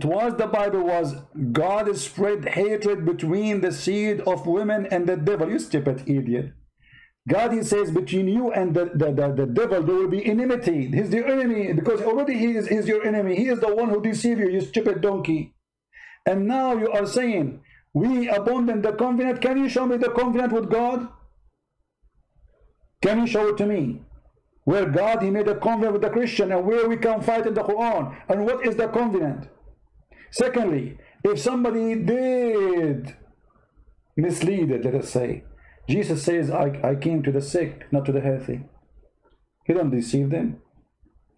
was the Bible was God spread hatred between the seed of women and the devil. You stupid idiot. God, he says, between you and the devil there will be enmity. He's the enemy because already he is your enemy. He is the one who deceived you, you stupid donkey. And now you are saying we abandon the covenant. Can you show me the covenant with God? Can you show it to me? Where God, he made a covenant with the Christian and where we can fight in the Quran. And what is the covenant? Secondly, if somebody did mislead it, let us say, Jesus says, I came to the sick, not to the healthy. You don't deceive them.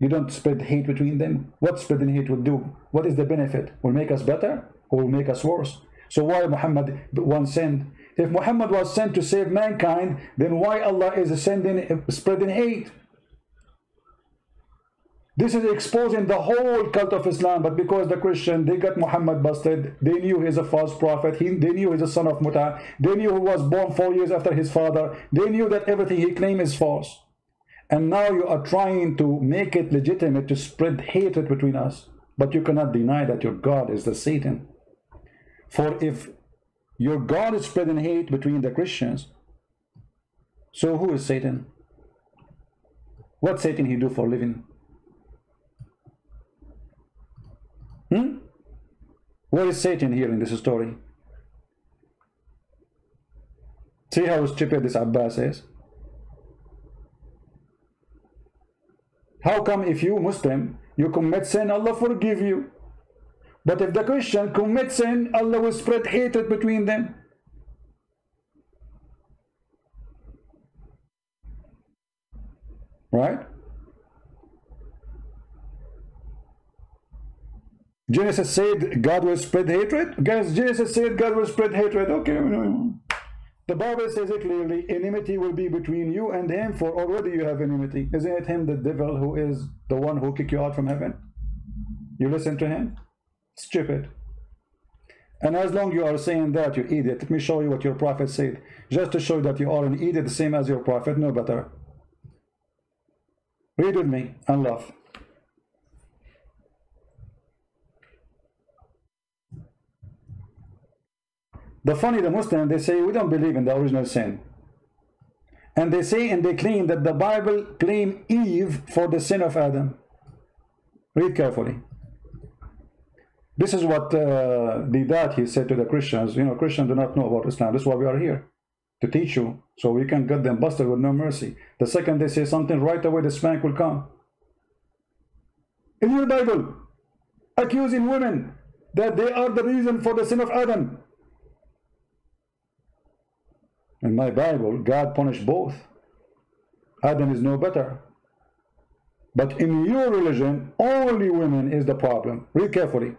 You don't spread hate between them. What spreading hate will do? What is the benefit? Will make us better or will make us worse? So why Muhammad was sent? If Muhammad was sent to save mankind, then why Allah is spreading hate? This is exposing the whole cult of Islam. But because the Christian, they got Muhammad busted, they knew he's a false prophet, they knew he's a son of Muta, they knew he was born 4 years after his father, they knew that everything he claimed is false. And now you are trying to make it legitimate to spread hatred between us. But you cannot deny that your God is the Satan. For if your God is spreading hate between the Christians, so who is Satan? What Satan he do for a living? Where is Satan here in this story? See how stupid this Abbas is? How come if you Muslim, you commit sin, Allah forgive you? But if the Christian commits sin, Allah will spread hatred between them. Right? Genesis said God will spread hatred. Guys, Genesis said God will spread hatred. Okay. The Bible says it clearly, enmity will be between you and him, for already you have enmity. Isn't it him, the devil, who is the one who kicked you out from heaven? You listen to him? Stupid. And as long you are saying that, you idiot, let me show you what your prophet said. Just to show you that you are an idiot, the same as your prophet, no better. Read with me and laugh. The funny, the Muslim, they say we don't believe in the original sin. And they say and they claim that the Bible claimed Eve for the sin of Adam. Read carefully. This is what he said to the Christians. You know, Christians do not know about Islam. This is why we are here, to teach you, so we can get them busted with no mercy. The second they say something, right away the spank will come. In your Bible, accusing women that they are the reason for the sin of Adam. In my Bible, God punished both. Adam is no better. But in your religion, only women is the problem. Read carefully.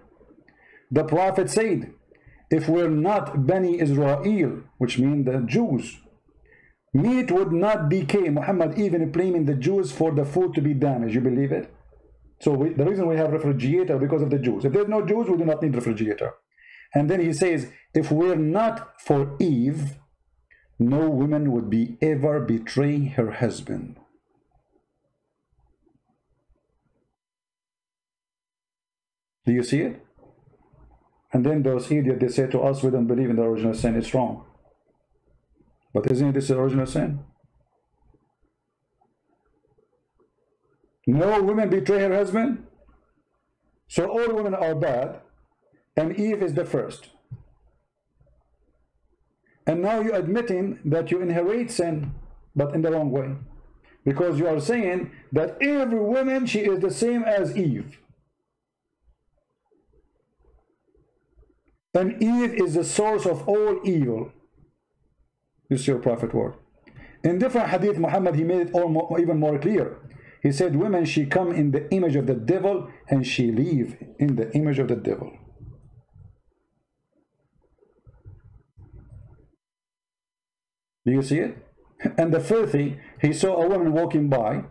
The prophet said, if we're not Bani Israel, which means the Jews, meat would not decay. Muhammad even blaming the Jews for the food to be damaged. You believe it? So the reason we have refrigerator because of the Jews. If there's no Jews, we do not need refrigerator. And then he says, if we're not for Eve, no woman would be ever betray her husband. Do you see it? And then those idiots, they say to us, we don't believe in the original sin. It's wrong. But isn't this the original sin? No woman betray her husband. So all women are bad, and Eve is the first. And now you're admitting that you inherit sin, but in the wrong way. Because you are saying that every woman, she is the same as Eve. And Eve is the source of all evil. This is your prophet word. In different hadith, Muhammad, he made it even more clear. He said, women, she come in the image of the devil, and she leave in the image of the devil. Do you see it? And the filthy, he saw a woman walking by.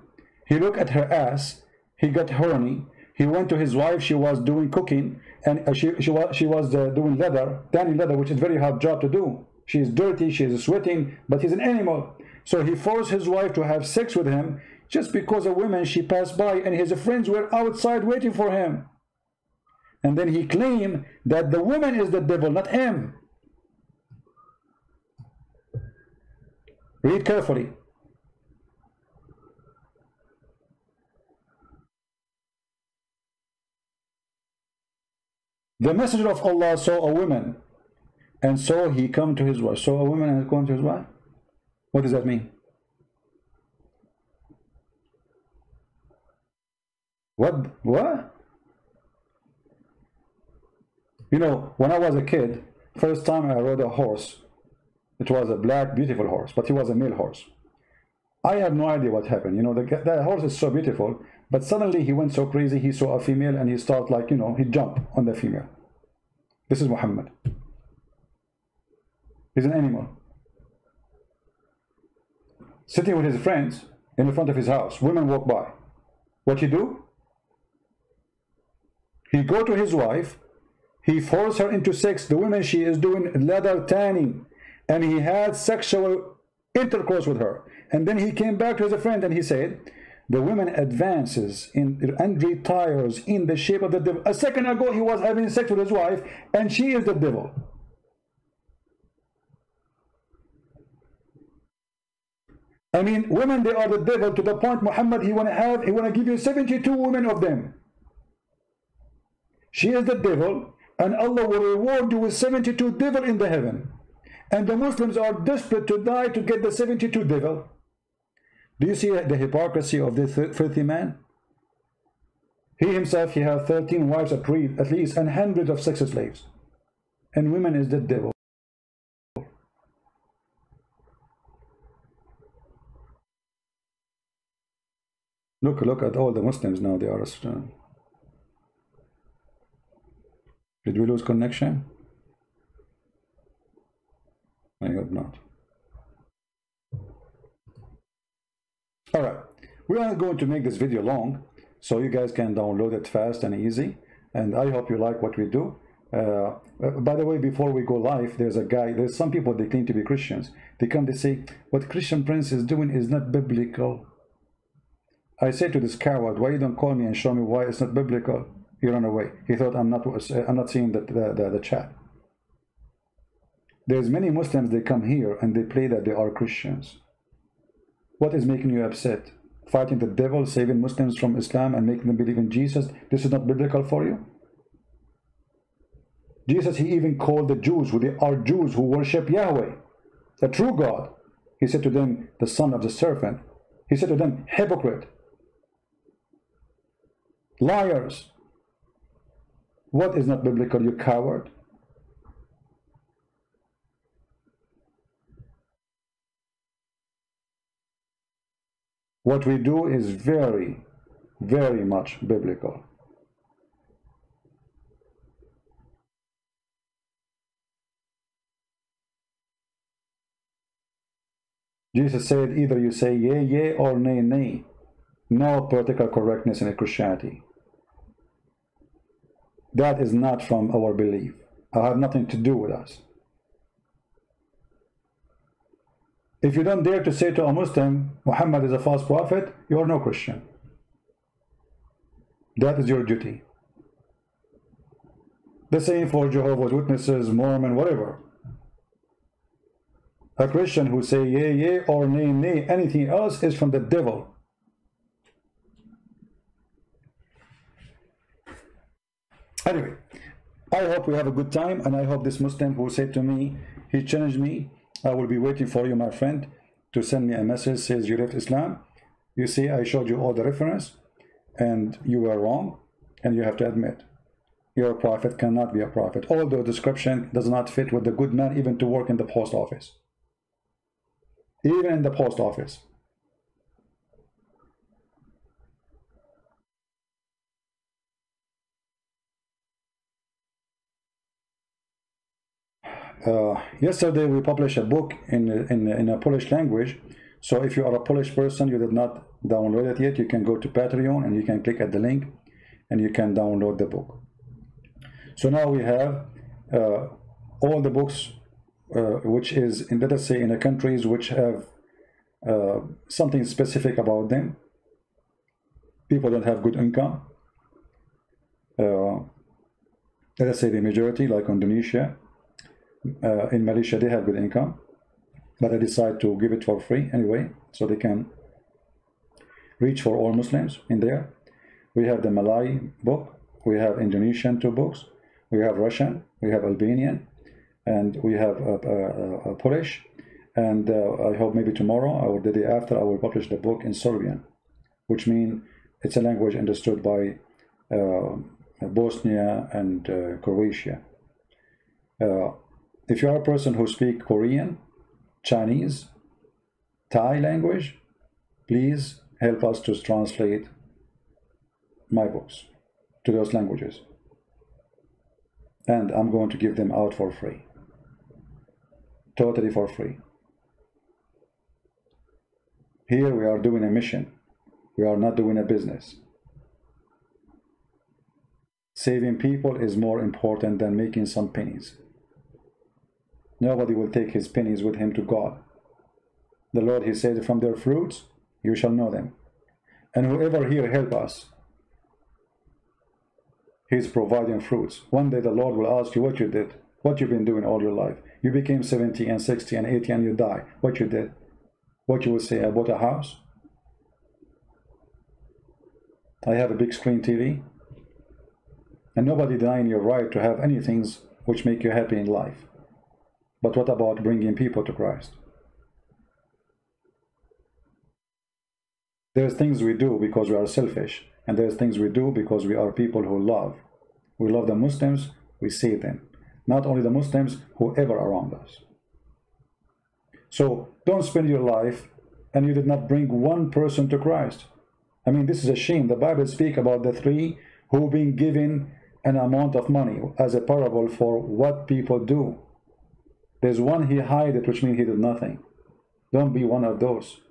He looked at her ass. He got horny. He went to his wife. She was doing cooking, and she was doing leather, tanning leather, which is a very hard job to do. She is dirty. She is sweating, but he's an animal. So he forced his wife to have sex with him just because a woman she passed by and his friends were outside waiting for him. And then he claimed that the woman is the devil, not him. Read carefully. The messenger of Allah saw a woman, and so he come to his wife. Saw a woman and come to his wife? What does that mean? What? You know, when I was a kid, first time I rode a horse, it was a black, beautiful horse, but he was a male horse. I have no idea what happened. You know, the horse is so beautiful, but suddenly he went so crazy, he saw a female and he started like, you know, he jumped on the female. This is Muhammad. He's an animal. Sitting with his friends in the front of his house. Women walk by. What he do? He go to his wife. He forced her into sex. The woman, she is doing leather tanning. And he had sexual intercourse with her. And then he came back to his friend and he said, the woman advances and retires in the shape of the devil. A second ago, he was having sex with his wife, and she is the devil. I mean, women, they are the devil to the point Muhammad, he want to give you 72 women of them. She is the devil, and Allah will reward you with 72 devil in the heaven. And the Muslims are desperate to die to get the 72 devil. Do you see the hypocrisy of this filthy man? He himself, he has 13 wives at least, and hundreds of sex slaves. And women is the devil. Look at all the Muslims now, they are Did we lose connection? I hope not. Alright, we are going to make this video long so you guys can download it fast and easy, and I hope you like what we do. By the way, before we go live, there's some people, they claim to be Christians. They come, they say, what Christian Prince is doing is not biblical. I say to this coward, why you don't call me and show me why it's not biblical? He ran away. He thought I'm not seeing the chat. There's many Muslims, they come here and they play that they are Christians. What is making you upset? Fighting the devil, saving Muslims from Islam and making them believe in Jesus? This is not biblical for you? Jesus, he even called the Jews, who are Jews who worship Yahweh, the true God. He said to them, the son of the serpent. He said to them, hypocrite, liars. What is not biblical, you coward? What we do is very, very much biblical. Jesus said, either you say yea, yea, or nay, nay. No political correctness in Christianity. That is not from our belief. It has nothing to do with us. If you don't dare to say to a Muslim, Muhammad is a false prophet, you are no Christian. That is your duty. The same for Jehovah's Witnesses, Mormon, whatever. A Christian who say yea, yea, or nay, nay, anything else is from the devil. Anyway, I hope we have a good time, and I hope this Muslim who said to me, he challenged me, I will be waiting for you, my friend, to send me a message, says you left Islam. You see, I showed you all the reference, and you were wrong, and you have to admit, your prophet cannot be a prophet, although description does not fit with the good man even to work in the post office. Even in the post office. Yesterday we published a book in a Polish language, so if you are a Polish person, you did not download it yet, you can go to Patreon and you can click at the link and you can download the book. So now we have all the books which is, let us say, in the countries which have something specific about them. People don't have good income. Let us say the majority, like Indonesia. In Malaysia, they have good income, but I decide to give it for free anyway, so they can reach for all Muslims in there. We have the Malay book, we have Indonesian 2 books, we have Russian, we have Albanian, and we have Polish, and I hope maybe tomorrow or the day after I will publish the book in Serbian, which means it's a language understood by Bosnia and Croatia. If you are a person who speaks Korean, Chinese, Thai language, please help us to translate my books to those languages. And I'm going to give them out for free. Totally for free. Here we are doing a mission. We are not doing a business. Saving people is more important than making some pennies. Nobody will take his pennies with him to God. The Lord, he said, from their fruits you shall know them. And whoever here help us, he's providing fruits. One day the Lord will ask you what you did, what you've been doing all your life. You became 70 and 60 and 80 and you die. What you did? What you will say, I bought a house. I have a big screen TV. And nobody denying your right to have any things which make you happy in life. But what about bringing people to Christ? There's things we do because we are selfish, and there's things we do because we are people who love. We love the Muslims, we save them. Not only the Muslims, whoever around us. So don't spend your life and you did not bring one person to Christ. I mean, this is a shame. The Bible speaks about the 3 who've been given an amount of money as a parable for what people do. There's one he hid it, which means he did nothing. Don't be one of those.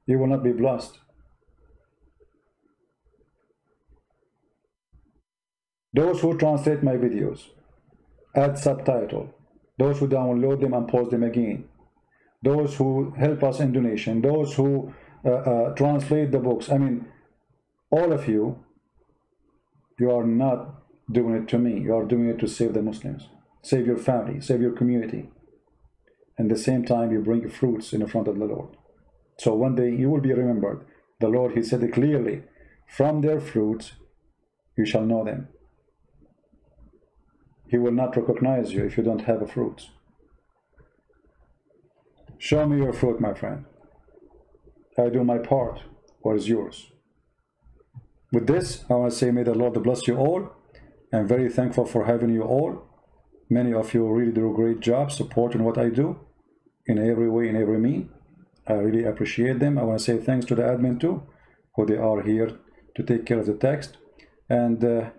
You will not be blessed. Those who translate my videos, add subtitle, those who download them and post them again, those who help us in donation, those who translate the books. I mean, all of you, you are not doing it to me. You are doing it to save the Muslims. Save your family, save your community. And at the same time, you bring fruits in the front of the Lord. So one day you will be remembered. The Lord, he said it clearly, from their fruits you shall know them. He will not recognize you if you don't have a fruit. Show me your fruit, my friend. I do my part. What is yours? With this, I want to say, may the Lord bless you all. I'm very thankful for having you all. Many of you really do a great job supporting what I do in every way, in every mean. I really appreciate them. I want to say thanks to the admin too, who they are here to take care of the text. And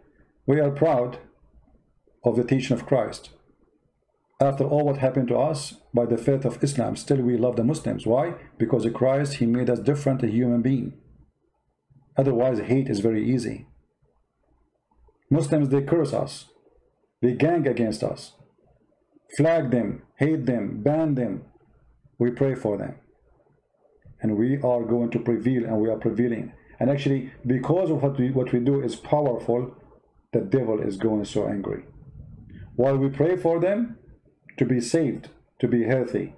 we are proud of the teaching of Christ. After all what happened to us by the faith of Islam, still we love the Muslims. Why? Because of Christ, he made us different, a human being. Otherwise, hate is very easy. Muslims, they curse us. They gang against us. Flag them, hate them, ban them. We pray for them. And we are going to prevail, and we are prevailing. And actually, because of what we do is powerful, the devil is going so angry. While we pray for them to be saved, to be healthy,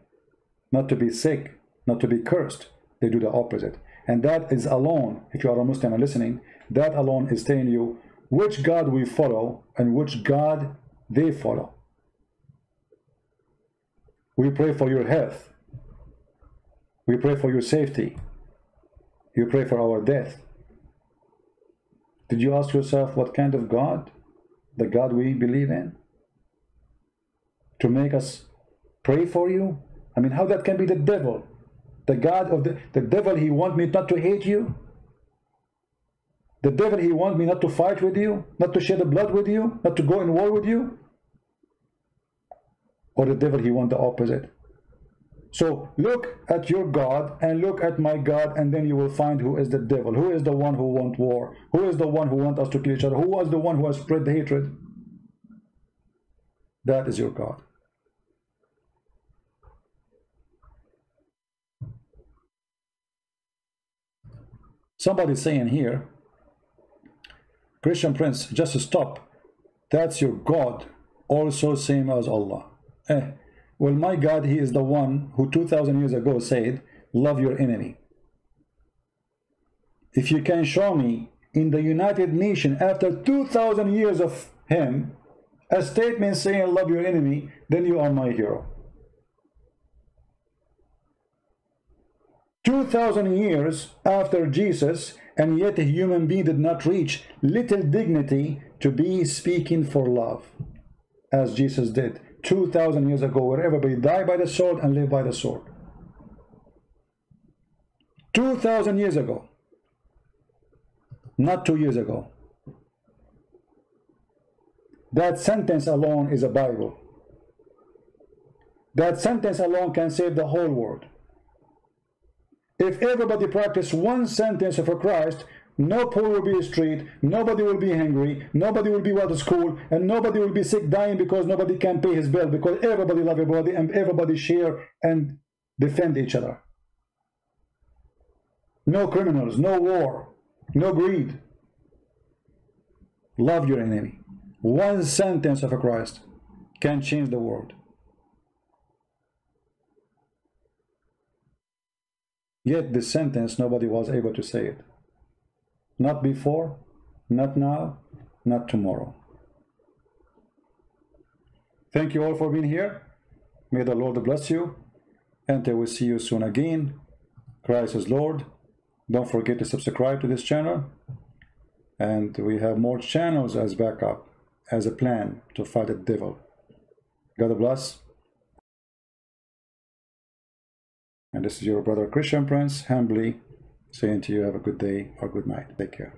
not to be sick, not to be cursed, they do the opposite. And that is alone, if you are a Muslim and listening, that alone is telling you which God we follow and which God they follow. We pray for your health. We pray for your safety. You pray for our death. Did you ask yourself what kind of God, the God we believe in, to make us pray for you? I mean, how that can be the devil? The God of the devil, he wants me not to hate you. The devil, he wants me not to fight with you, not to shed blood with you, not to go in war with you. Or the devil, he wants the opposite. So look at your God and look at my God, and then you will find who is the devil, who is the one who wants war, who is the one who wants us to kill each other, who was the one who has spread the hatred. That is your God. Somebody's saying here, Christian Prince, just stop. That's your God, also same as Allah. Well, my God, he is the one who 2,000 years ago said, love your enemy. If you can show me in the United Nations after 2,000 years of him a statement saying love your enemy, then you are my hero. 2,000 years after Jesus, and yet a human being did not reach little dignity to be speaking for love as Jesus did 2,000 years ago, where everybody died by the sword and lived by the sword. 2,000 years ago, not 2 years ago. That sentence alone is a Bible. That sentence alone can save the whole world. If everybody practiced one sentence of Christ, no poor will be in the street, nobody will be hungry, nobody will be out of school, and nobody will be sick dying because nobody can pay his bill, because everybody loves everybody and everybody share and defend each other. No criminals, no war, no greed. Love your enemy. One sentence of Christ can change the world. Yet this sentence, nobody was able to say it. Not before, not now, not tomorrow. Thank you all for being here. May the Lord bless you. And I will see you soon again. Christ is Lord. Don't forget to subscribe to this channel. And we have more channels as backup, as a plan to fight the devil. God bless. And this is your brother Christian Prince, humbly saying to you, have a good day or good night. Take care.